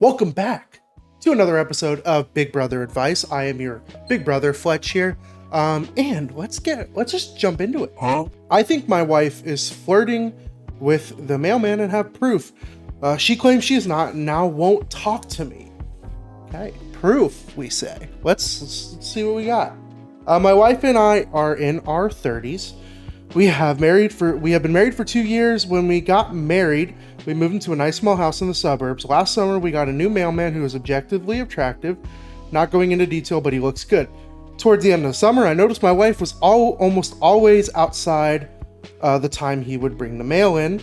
Welcome back to another episode of Big Brother Advice. I am your big brother, Fletch here. And let's just jump into it. I think my wife is flirting with the mailman and have proof. She claims she is not and now won't talk to me. Okay, proof, we say. Let's see what we got. My wife and I are in our 30s. We have been married for 2 years. When we got married, we moved into a nice small house in the suburbs. Last summer, we got a new mailman who is objectively attractive. Not going into detail, but he looks good. Towards the end of the summer, I noticed my wife was almost always outside the time he would bring the mail in.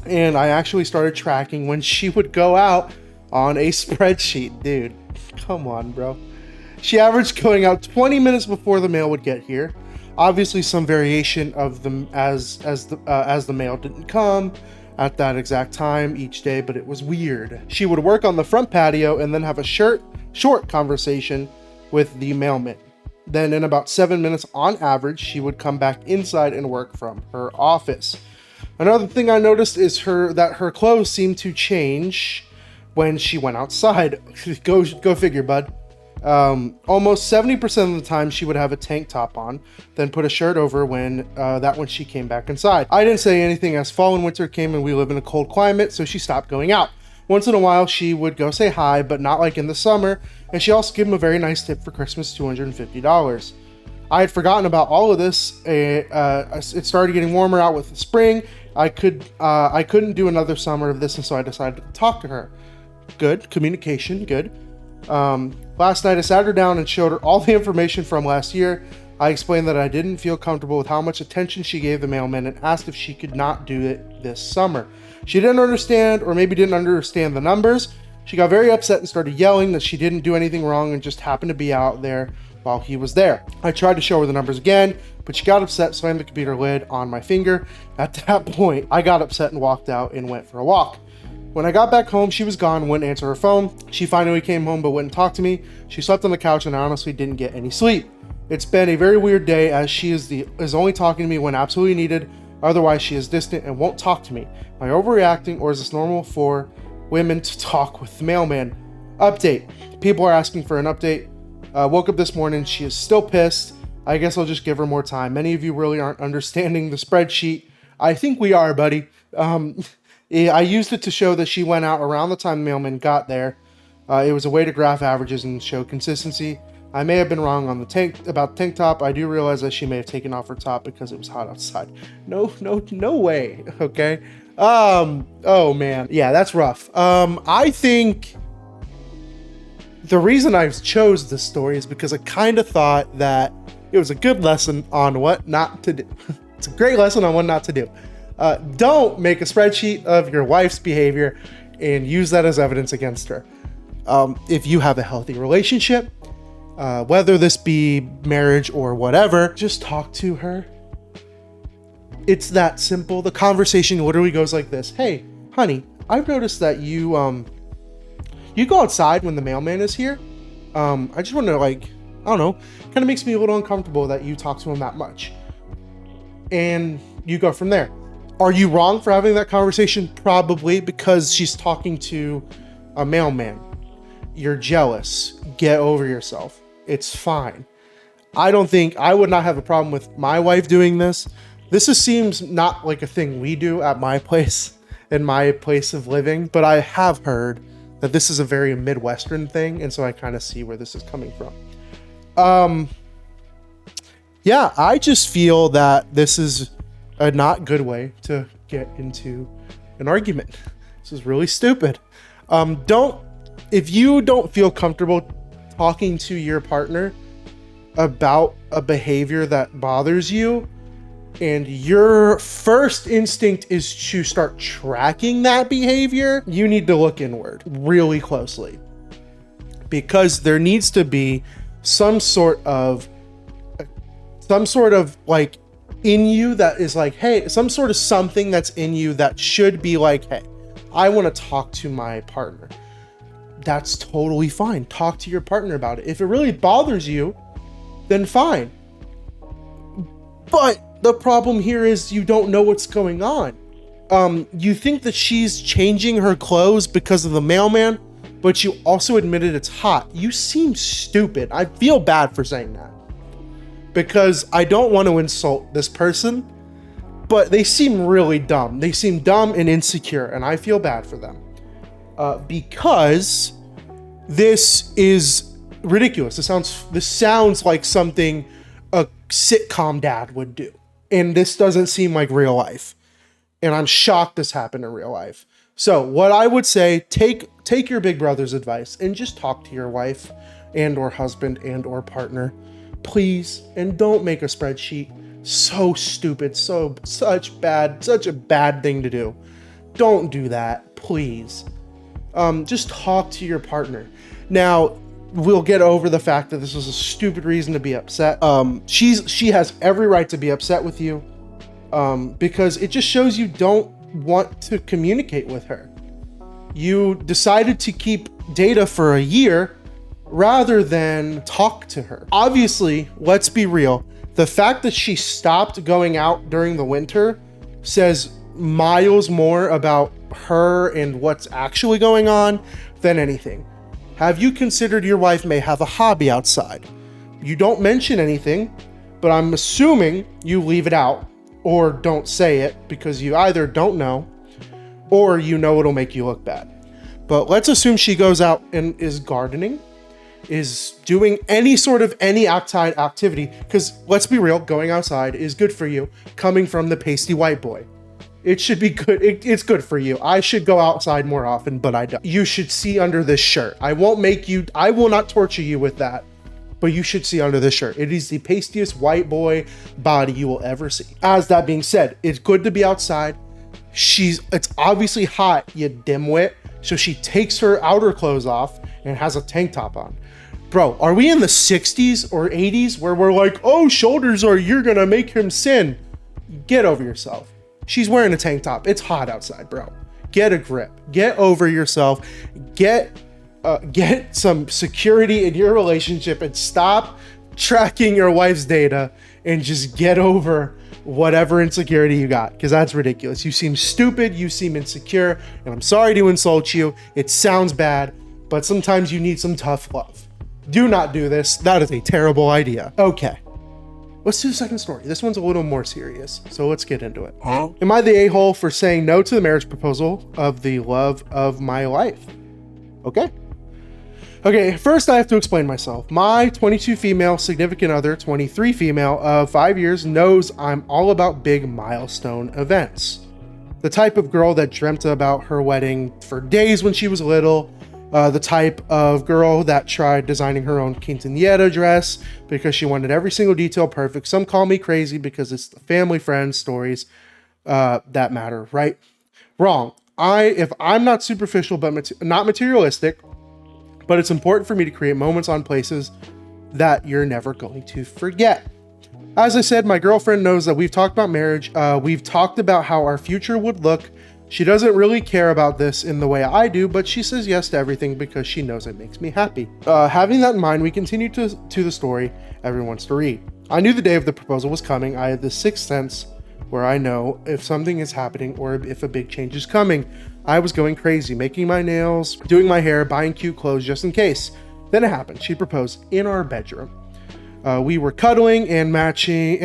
And I actually started tracking when she would go out on a spreadsheet. Dude, come on, bro. She averaged going out 20 minutes before the mail would get here. Obviously, some variation of them as the mail didn't come at that exact time each day, but it was weird. She would work on the front patio and then have a short conversation with the mailman. Then in about 7 minutes on average, she would come back inside and work from her office. Another thing I noticed is that her clothes seemed to change when she went outside. Go figure, bud. Almost 70% of the time she would have a tank top on, then put a shirt over when she came back inside. I didn't say anything as fall and winter came and we live in a cold climate, so she stopped going out. Once in a while she would go say hi, but not like in the summer, and she also gave him a very nice tip for Christmas, $250. I had forgotten about all of this. It started getting warmer out with the spring. I couldn't do another summer of this, and so I decided to talk to her. Good communication, good. Last night I sat her down and showed her all the information from last year. I explained that I didn't feel comfortable with how much attention she gave the mailman and asked if she could not do it this summer. She didn't understand, or maybe didn't understand the numbers. She got very upset and started yelling that she didn't do anything wrong and just happened to be out there while he was there. I tried to show her the numbers again, but she got upset, slammed the computer lid on my finger. At that point, I got upset and walked out and went for a walk. When I got back home, she was gone, wouldn't answer her phone. She finally came home but wouldn't talk to me. She slept on the couch and I honestly didn't get any sleep. It's been a very weird day as she is only talking to me when absolutely needed. Otherwise, she is distant and won't talk to me. Am I overreacting, or is this normal for women to talk with the mailman? Update. People are asking for an update. Woke up this morning. She is still pissed. I guess I'll just give her more time. Many of you really aren't understanding the spreadsheet. I think we are, buddy. I used it to show that she went out around the time the mailman got there. It was a way to graph averages and show consistency. I may have been wrong on about the tank top. I do realize that she may have taken off her top because it was hot outside. No way. Okay. Oh man. Yeah, that's rough. I think the reason I chose this story is because I kind of thought that it was a good lesson on what not to do. It's a great lesson on what not to do. Don't make a spreadsheet of your wife's behavior and use that as evidence against her. If you have a healthy relationship, whether this be marriage or whatever, just talk to her. It's that simple. The conversation literally goes like this. Hey, honey, I've noticed that you go outside when the mailman is here. I just want to kind of makes me a little uncomfortable that you talk to him that much. And you go from there. Are you wrong for having that conversation? Probably, because she's talking to a mailman. You're jealous. Get over yourself. It's fine. I would not have a problem with my wife doing this. This seems not like a thing we do at my place, in my place of living, but I have heard that this is a very Midwestern thing, and so I kind of see where this is coming from. Yeah, I just feel that this is a not good way to get into an argument. This is really stupid. If you don't feel comfortable talking to your partner about a behavior that bothers you, and your first instinct is to start tracking that behavior, you need to look inward really closely, because there needs to be some sort of like in you that is like, hey, some sort of something that's in you that should be like, hey, I want to talk to my partner. That's totally fine. Talk to your partner about it. If it really bothers you, then fine. But the problem here is you don't know what's going on. You think that she's changing her clothes because of the mailman? but you also admitted it's hot. You seem stupid. I feel bad for saying that because I don't want to insult this person, but they seem really dumb. They seem dumb and insecure, and I feel bad for them because this is ridiculous. This sounds like something a sitcom dad would do, and this doesn't seem like real life. And I'm shocked this happened in real life. So what I would say, take your big brother's advice and just talk to your wife and or husband and or partner, please. And don't make a spreadsheet. So stupid, such a bad thing to do. Don't do that, please. Just talk to your partner. Now, we'll get over the fact that this was a stupid reason to be upset. She has every right to be upset with you. Because it just shows you don't want to communicate with her. You decided to keep data for a year rather than talk to her. Obviously, let's be real. The fact that she stopped going out during the winter says miles more about her and what's actually going on than anything. Have you considered your wife may have a hobby outside? You don't mention anything, but I'm assuming you leave it out. Or don't say it because you either don't know or you know it'll make you look bad. But let's assume she goes out and is gardening, is doing any outside activity, because let's be real, going outside is good for you coming from the pasty white boy. It should be good. It's good for you. I should go outside more often, but I don't. You should see under this shirt. I will not torture you with that. But you should see under this shirt. It is the pastiest white boy body you will ever see. As that being said, it's good to be outside. It's obviously hot, you dimwit. So she takes her outer clothes off and has a tank top on. Bro, are we in the 60s or 80s where we're like, oh, you're gonna make him sin? Get over yourself. She's wearing a tank top. It's hot outside, bro. Get a grip. Get over yourself. Get some security in your relationship and stop tracking your wife's data and just get over whatever insecurity you got, because that's ridiculous. You seem stupid, you seem insecure, and I'm sorry to insult you. It sounds bad, but sometimes you need some tough love. Do not do this. That is a terrible idea. Okay, let's do the second story. This one's a little more serious, so let's get into it. Am I the a-hole for saying no to the marriage proposal of the love of my life? Okay, first I have to explain myself. My 22 female significant other, 23 female of 5 years, knows I'm all about big milestone events. The type of girl that dreamt about her wedding for days when she was little. The type of girl that tried designing her own quinceañera dress because she wanted every single detail perfect. Some call me crazy because it's the family friends stories that matter, right? Wrong. If I'm not superficial but not materialistic, but it's important for me to create moments on places that you're never going to forget. As I said, my girlfriend knows that we've talked about marriage. We've talked about how our future would look. She doesn't really care about this in the way I do, but she says yes to everything because she knows it makes me happy. Having that in mind, we continue to the story everyone wants to read. I knew the day of the proposal was coming. I had this sixth sense where I know if something is happening or if a big change is coming. I was going crazy, making my nails, doing my hair, buying cute clothes just in case. Then it happened. She proposed in our bedroom. We were cuddling and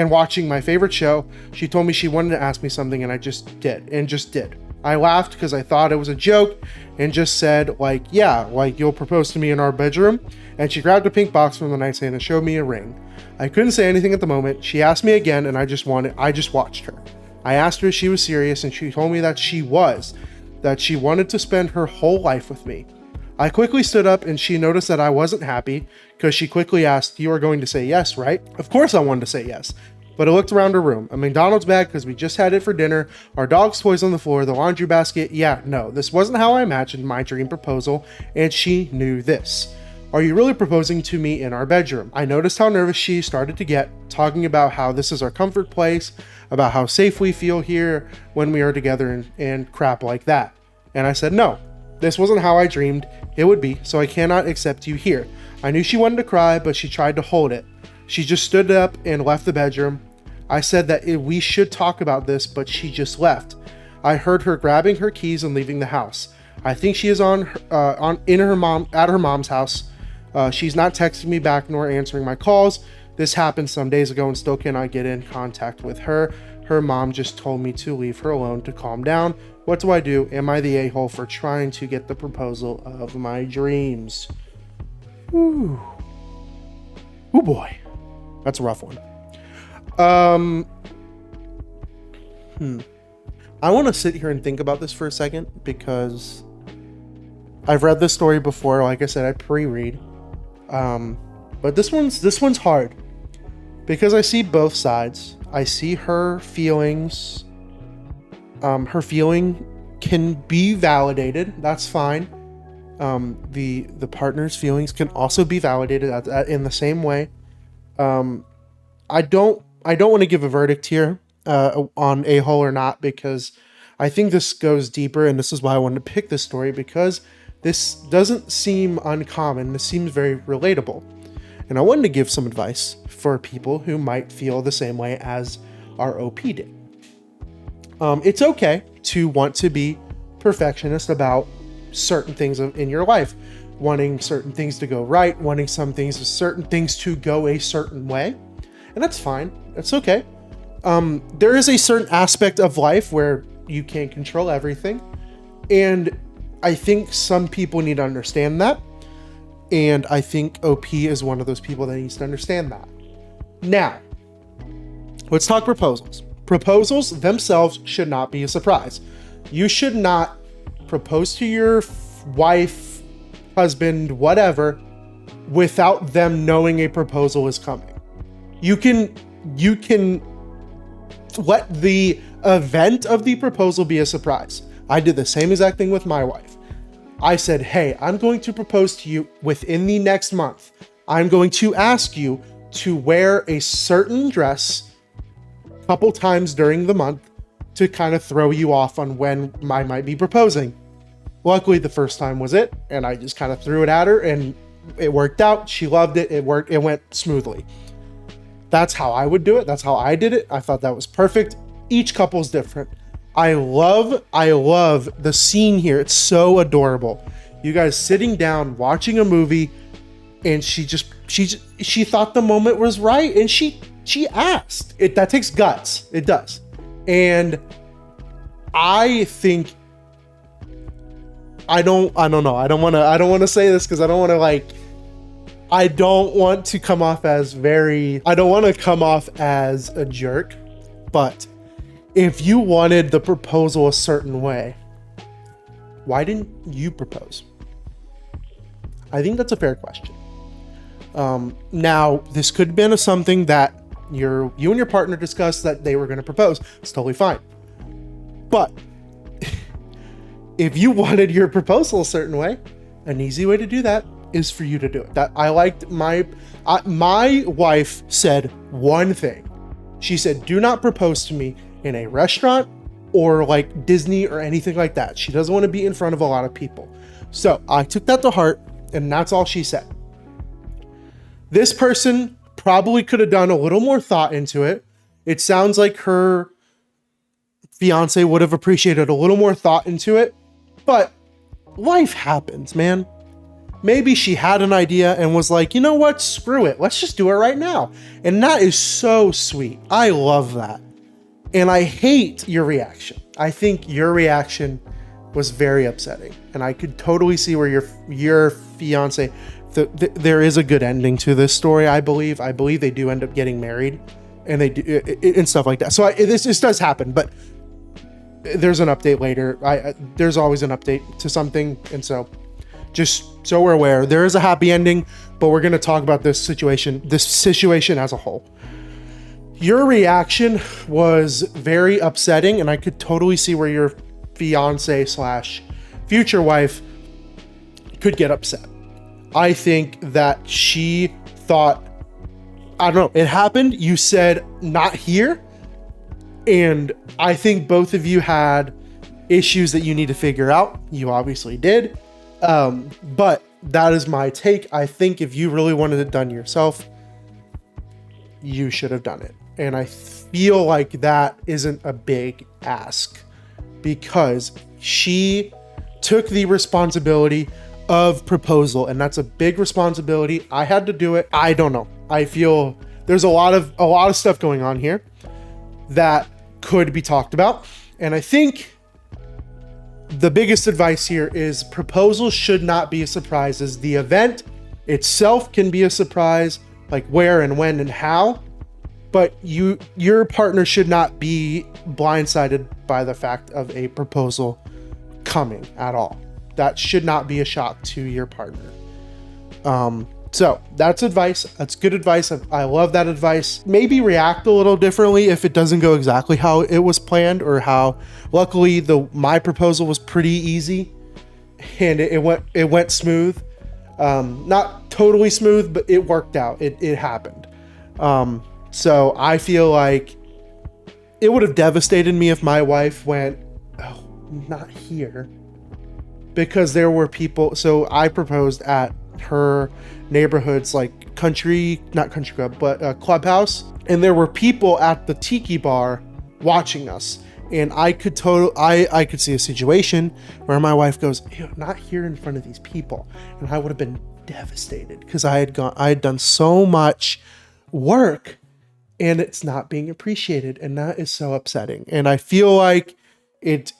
watching my favorite show. She told me she wanted to ask me something and I just did. I laughed because I thought it was a joke and just said you'll propose to me in our bedroom. And she grabbed a pink box from the nightstand and showed me a ring. I couldn't say anything at the moment. She asked me again and I just watched her. I asked her if she was serious and she told me that she wanted to spend her whole life with me. I quickly stood up and she noticed that I wasn't happy because she quickly asked, "You are going to say yes, right?" Of course I wanted to say yes, but I looked around her room. A McDonald's bag because we just had it for dinner, our dog's toys on the floor, the laundry basket. Yeah, no, this wasn't how I imagined my dream proposal, and she knew this. "Are you really proposing to me in our bedroom?" I noticed how nervous she started to get, talking about how this is our comfort place, about how safe we feel here when we are together and crap like that. And I said, "No, this wasn't how I dreamed it would be, so I cannot accept you here." I knew she wanted to cry, but she tried to hold it. She just stood up and left the bedroom. I said that we should talk about this, but she just left. I heard her grabbing her keys and leaving the house. I think she is at her mom's house. She's not texting me back nor answering my calls. This happened some days ago and still cannot get in contact with her. Her mom just told me to leave her alone to calm down. What do I do? Am I the a-hole for trying to get the proposal of my dreams? Ooh. Ooh boy. That's a rough one. I want to sit here and think about this for a second because I've read this story before. Like I said, I pre-read. But this one's hard because I see both sides. I see her feelings. Her feeling can be validated. That's fine. The partner's feelings can also be validated in the same way. I don't want to give a verdict here on a-hole or not, because I think this goes deeper, and this is why I wanted to pick this story, because this doesn't seem uncommon. This seems very relatable. And I wanted to give some advice for people who might feel the same way as our OP did. It's okay to want to be perfectionist about certain things in your life, wanting certain things to go right, wanting certain things to go a certain way. And that's fine. That's okay. There is a certain aspect of life where you can't control everything. And I think some people need to understand that. And I think OP is one of those people that needs to understand that. Now, let's talk proposals. Proposals themselves should not be a surprise. You should not propose to your wife, husband, whatever, without them knowing a proposal is coming. You can let the event of the proposal be a surprise. I did the same exact thing with my wife. I said, hey, I'm going to propose to you within the next month. I'm going to ask you to wear a certain dress a couple times during the month to kind of throw you off on when I might be proposing. Luckily, the first time was it, and I just kind of threw it at her, and it worked out. She loved it. It worked. It went smoothly. That's how I would do it. That's how I did it. I thought that was perfect. Each couple's different. I love the scene here. It's so adorable. You guys sitting down, watching a movie, and she thought the moment was right, and she asked. That takes guts. It does. And I think I don't know. I don't want to say this because I don't want to come off as a jerk, but if you wanted the proposal a certain way, why didn't you propose? I think that's a fair question. Now, this could have been something that you and your partner discussed that they were going to propose. It's totally fine. But if you wanted your proposal a certain way, an easy way to do that is for you to do it. That I liked my wife said one thing. She said, do not propose to me in a restaurant or like Disney or anything like that. She doesn't want to be in front of a lot of people. So I took that to heart, and that's all she said. This person probably could have done a little more thought into it. It sounds like her fiance would have appreciated a little more thought into it, but life happens, man. Maybe she had an idea and was like, you know what? Screw it. Let's just do it right now. And that is so sweet. I love that. And I hate your reaction. I think your reaction was very upsetting. And I could totally see where your fiance, there is a good ending to this story, I believe. I believe they do end up getting married and they do and stuff like that. So this does happen, but there's an update later. There's always an update to something. And so just so we're aware, there is a happy ending, but we're going to talk about this situation as a whole. Your reaction was very upsetting, and I could totally see where your fiance / future wife could get upset. I think that she thought, I don't know, it happened. You said not here. And I think both of you had issues that you need to figure out. You obviously did. But that is my take. I think if you really wanted it done yourself, you should have done it. And I feel like that isn't a big ask because she took the responsibility of proposal, and that's a big responsibility. I had to do it. I don't know. I feel there's a lot of stuff going on here that could be talked about. And I think the biggest advice here is proposals should not be a surprise. As the event itself can be a surprise, like where and when and how, but your partner should not be blindsided by the fact of a proposal coming at all. That should not be a shock to your partner. So that's advice. That's good advice. I love that advice. Maybe react a little differently if it doesn't go exactly how it was planned, or how, luckily my proposal was pretty easy and it went smooth. Not totally smooth, but it worked out. It happened. So I feel like it would have devastated me if my wife went, "Oh, not here," because there were people. So I proposed at her neighborhood's like not country club, but clubhouse, and there were people at the tiki bar watching us, and I could see a situation where my wife goes, "Ew, not here in front of these people," and I would have been devastated because I had done so much work and it's not being appreciated, and that is so upsetting. And I feel like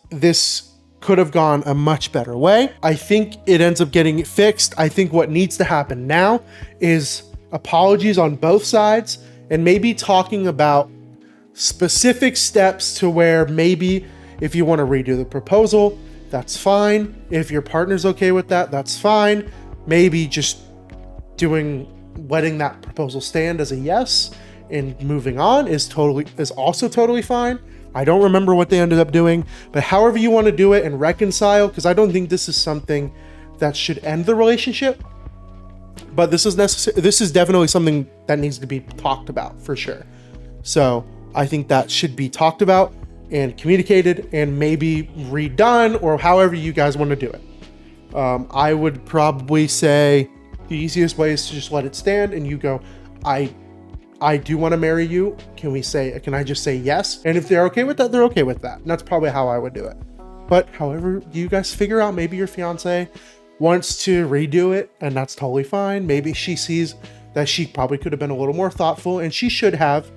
this could have gone a much better way. I think it ends up getting fixed. I think what needs to happen now is apologies on both sides, and maybe talking about specific steps to where maybe if you want to redo the proposal, that's fine. If your partner's okay with that, that's fine. Maybe just letting that proposal stand as a yes and moving on is also totally fine. I don't remember what they ended up doing, but however you want to do it and reconcile, because I don't think this is something that should end the relationship, but this is necessary. This is definitely something that needs to be talked about for sure. So I think that should be talked about and communicated and maybe redone, or however you guys want to do it. I would probably say the easiest way is to just let it stand and you go, I do want to marry you. Can I just say yes? And if they're okay with that, they're okay with that. And that's probably how I would do it. But however you guys figure out, maybe your fiance wants to redo it, and that's totally fine. Maybe she sees that she probably could have been a little more thoughtful, and she should have,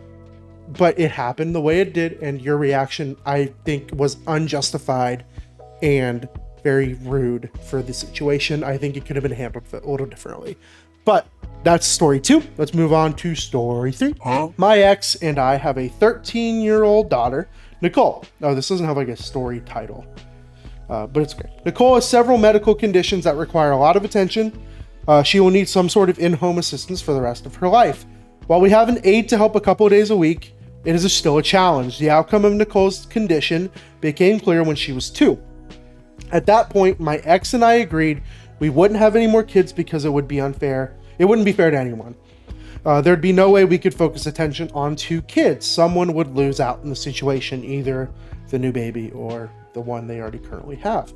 but it happened the way it did. And your reaction, I think, was unjustified and very rude for the situation. I think it could have been handled a little differently. But that's story 2. Let's move on to story 3. My ex and I have a 13-year-old daughter, Nicole. Oh, this doesn't have like a story title, but it's great. Nicole has several medical conditions that require a lot of attention. She will need some sort of in-home assistance for the rest of her life. While we have an aide to help a couple of days a week, it is still a challenge. The outcome of Nicole's condition became clear when she was 2. At that point, my ex and I agreed we wouldn't have any more kids because it would be unfair. It wouldn't be fair to anyone. There'd be no way we could focus attention on 2 kids. Someone would lose out in the situation, either the new baby or the one they already currently have.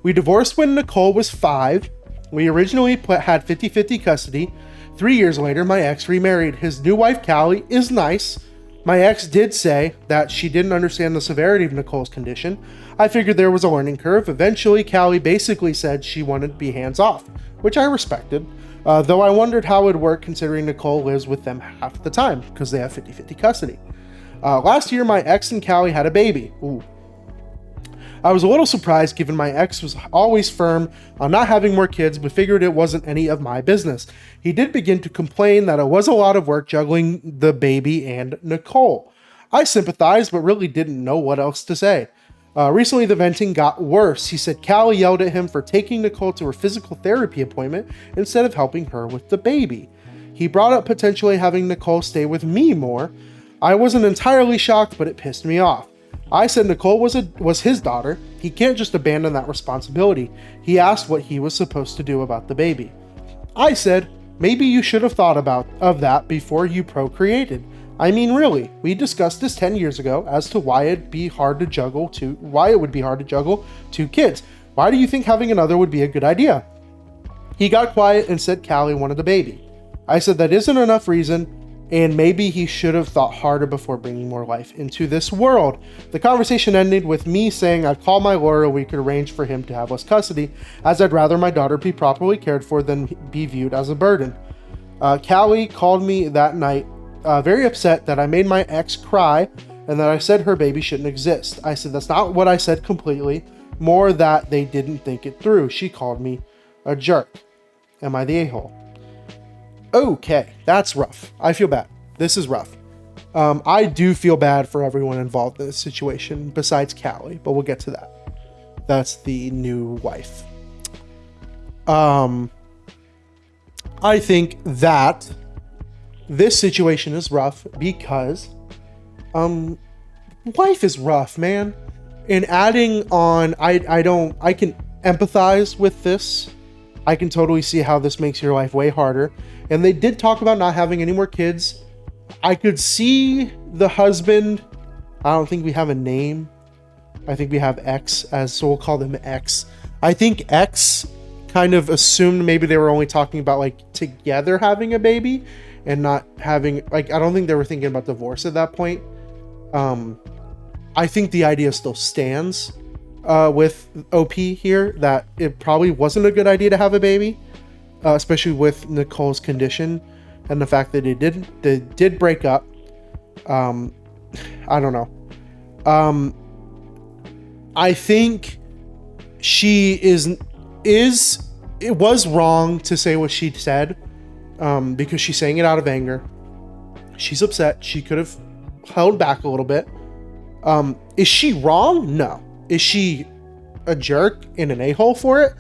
We divorced when Nicole was 5. We originally had 50-50 custody. 3 years later, my ex remarried. His new wife, Callie, is nice. My ex did say that she didn't understand the severity of Nicole's condition. I figured there was a learning curve. Eventually, Callie basically said she wanted to be hands-off, which I respected. Though I wondered how it would work considering Nicole lives with them half the time because they have 50-50 custody. Last year, my ex and Callie had a baby. Ooh. I was a little surprised given my ex was always firm on not having more kids, but figured it wasn't any of my business. He did begin to complain that it was a lot of work juggling the baby and Nicole. I sympathized, but really didn't know what else to say. Recently, the venting got worse. He said Callie yelled at him for taking Nicole to her physical therapy appointment instead of helping her with the baby. He brought up potentially having Nicole stay with me more. I wasn't entirely shocked, but it pissed me off. I said Nicole was his daughter. He can't just abandon that responsibility. He asked what he was supposed to do about the baby. I said, maybe you should have thought of that before you procreated. I mean, really, we discussed this 10 years ago as to why it would be hard to juggle 2 kids. Why do you think having another would be a good idea? He got quiet and said Callie wanted a baby. I said that isn't enough reason and maybe he should have thought harder before bringing more life into this world. The conversation ended with me saying I'd call my lawyer, we could arrange for him to have less custody, as I'd rather my daughter be properly cared for than be viewed as a burden. Callie called me that night, very upset that I made my ex cry and that I said her baby shouldn't exist. I said that's not what I said completely, more that they didn't think it through. She called me a jerk. Am I the a-hole? Okay, that's rough. I feel bad. This is rough. I do feel bad for everyone involved in this situation besides Callie, but we'll get to that. That's the new wife. I think that this situation is rough because life is rough, man. And adding on, I can empathize with this. I can totally see how this makes your life way harder. And they did talk about not having any more kids. I could see the husband. I don't think we have a name. I think we have X, so we'll call them X. I think X kind of assumed maybe they were only talking about like together having a baby and not having, like, I don't think they were thinking about divorce at that point. I think the idea still stands with OP here that it probably wasn't a good idea to have a baby. Especially with Nicole's condition and the fact that they did break up. I don't know. I think it was wrong to say what she said, because she's saying it out of anger. She's upset. She could have held back a little bit. Is she wrong? No. Is she a jerk and an a-hole for it?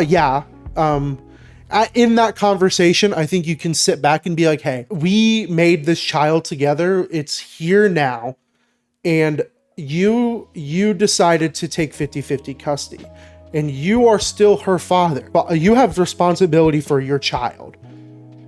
Yeah. In that conversation, I think you can sit back and be like, hey, we made this child together. It's here now. And you decided to take 50-50 custody. And you are still her father. But you have responsibility for your child.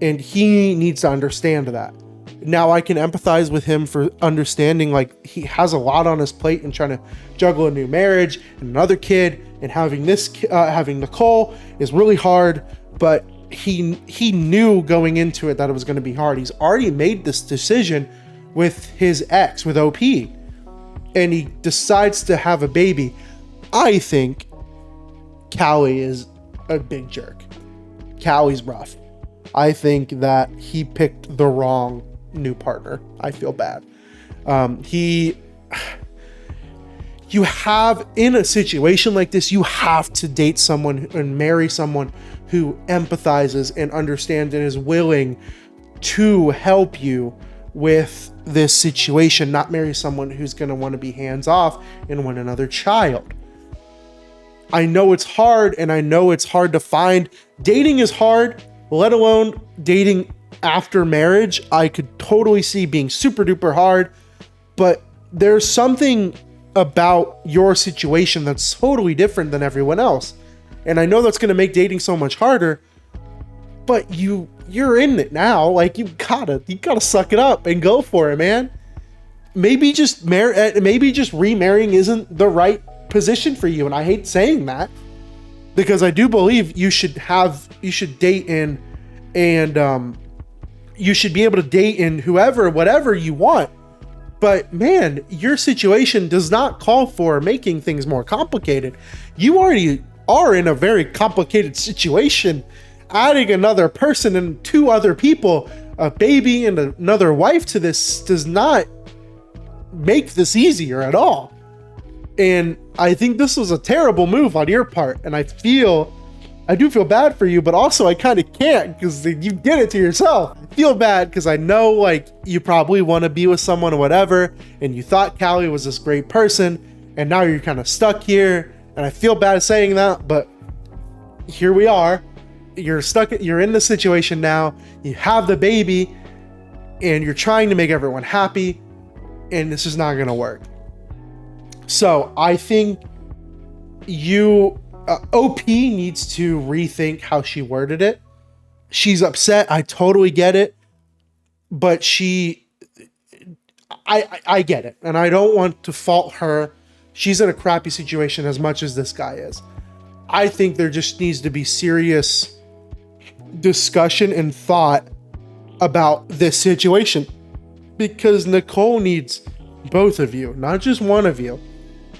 And he needs to understand that. Now I can empathize with him for understanding, like, he has a lot on his plate and trying to juggle a new marriage and another kid, and having Nicole is really hard. But he knew going into it that it was going to be hard. He's already made this decision with his ex, with OP, and he decides to have a baby. I think Callie is a big jerk. Callie's rough. I think that he picked the wrong new partner. I feel bad. You have, in a situation like this, you have to date someone and marry someone who empathizes and understands and is willing to help you with this situation, not marry someone who's going to want to be hands off and want another child. I know it's hard, and I know it's hard to find. Dating is hard, let alone dating after marriage. I could totally see being super duper hard, but there's something about your situation that's totally different than everyone else. And I know that's going to make dating so much harder, but you're in it now. Like, you gotta suck it up and go for it, man. Maybe just remarrying isn't the right position for you. And I hate saying that, because I do believe you should date in, and you should be able to date in whatever you want. But man, your situation does not call for making things more complicated. You already are in a very complicated situation. Adding another person and two other people, a baby and another wife to this, does not make this easier at all. And I think this was a terrible move on your part. And I do feel bad for you, but also I kind of can't, because you did it to yourself. I feel bad because I know, like, you probably want to be with someone or whatever, and you thought Callie was this great person, and now you're kind of stuck here. And I feel bad saying that, but here we are. You're in the situation now. You have the baby, and you're trying to make everyone happy, and this is not going to work. So I think OP needs to rethink how she worded it. She's upset. I totally get it. But I get it. And I don't want to fault her. She's in a crappy situation as much as this guy is. I think there just needs to be serious discussion and thought about this situation, because Nicole needs both of you, not just one of you.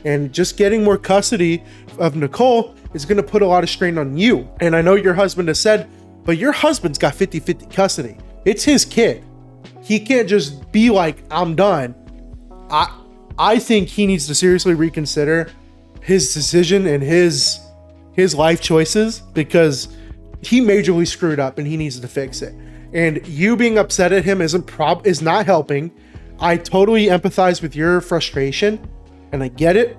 And just getting more custody of Nicole is going to put a lot of strain on you. And I know your husband has said, but your husband's got 50-50 custody. It's his kid. He can't just be like, I'm done. I think he needs to seriously reconsider his decision and his life choices, because he majorly screwed up and he needs to fix it. And you being upset at him is not helping. I totally empathize with your frustration and I get it,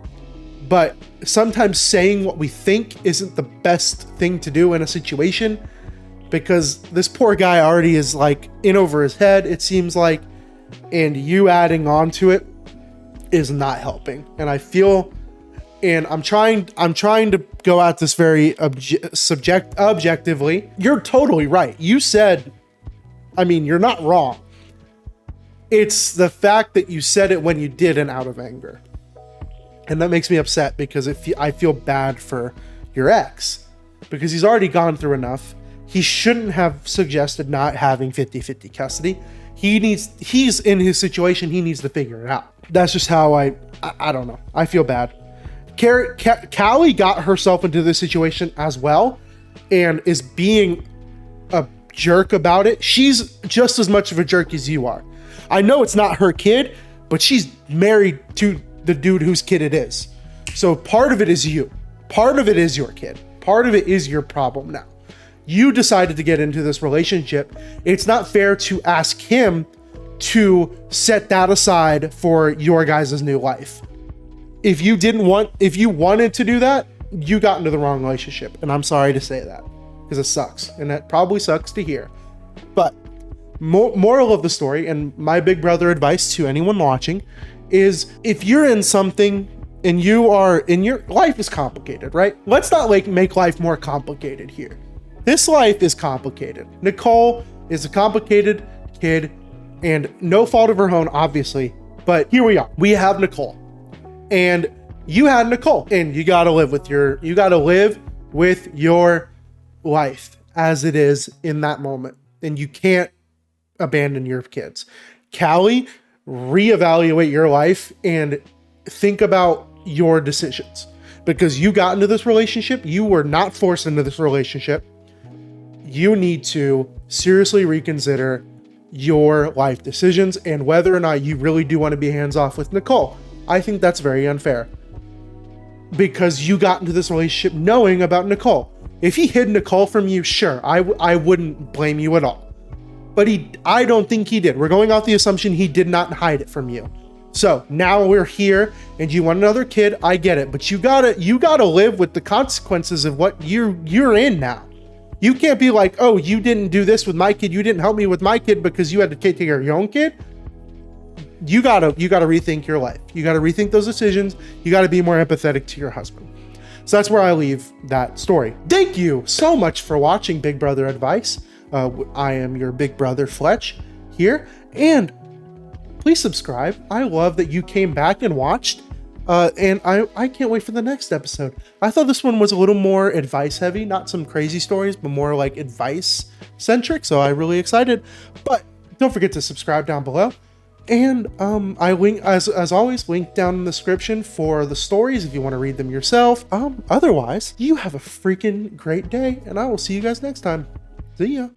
but sometimes saying what we think isn't the best thing to do in a situation, because this poor guy already is like in over his head, it seems like, and you adding on to it is not helping. And I feel, and I'm trying to go at this very objectively. You're totally right. You said, I mean, you're not wrong. It's the fact that you said it when you did and out of anger. And that makes me upset, because I feel bad for your ex, because he's already gone through enough. He shouldn't have suggested not having 50-50 custody. He's in his situation. He needs to figure it out. That's just how I don't know. I feel bad. Callie got herself into this situation as well and is being a jerk about it. She's just as much of a jerk as you are. I know it's not her kid, but she's married to the dude whose kid it is. So part of it is you. Part of it is your kid. Part of it is your problem now. You decided to get into this relationship. It's not fair to ask him to set that aside for your guys' new life. If you wanted to do that, you got into the wrong relationship. And I'm sorry to say that, because it sucks. And that probably sucks to hear. But moral of the story, and my big brother advice to anyone watching, is if you're in something and your life is complicated, right? Let's not make life more complicated here. This life is complicated. Nicole is a complicated kid, and no fault of her own, obviously. But here we are. We have Nicole, and you had Nicole, and you gotta live with your life as it is in that moment, and you can't abandon your kids. Callie, reevaluate your life and think about your decisions, because you got into this relationship. You were not forced into this relationship. You need to seriously reconsider your life decisions and whether or not you really do want to be hands off with Nicole. I think that's very unfair, because you got into this relationship knowing about Nicole. If he hid Nicole from you, sure, I wouldn't blame you at all. But I don't think he did. We're going off the assumption he did not hide it from you. So now we're here and you want another kid. I get it, but you gotta live with the consequences of what you're in now. You can't be like, oh, you didn't do this with my kid. You didn't help me with my kid because you had to take care of your own kid. You gotta rethink your life. You gotta rethink those decisions. You gotta be more empathetic to your husband. So that's where I leave that story. Thank you so much for watching Big Brother Advice. I am your big brother Fletch here, and please subscribe. I love that you came back and watched, and I can't wait for the next episode. I thought this one was a little more advice heavy, not some crazy stories, but more like advice centric, so I'm really excited. But don't forget to subscribe down below, and I link, as always, link down in the description for the stories if you want to read them yourself. Otherwise, you have a freaking great day, and I will see you guys next time. See ya.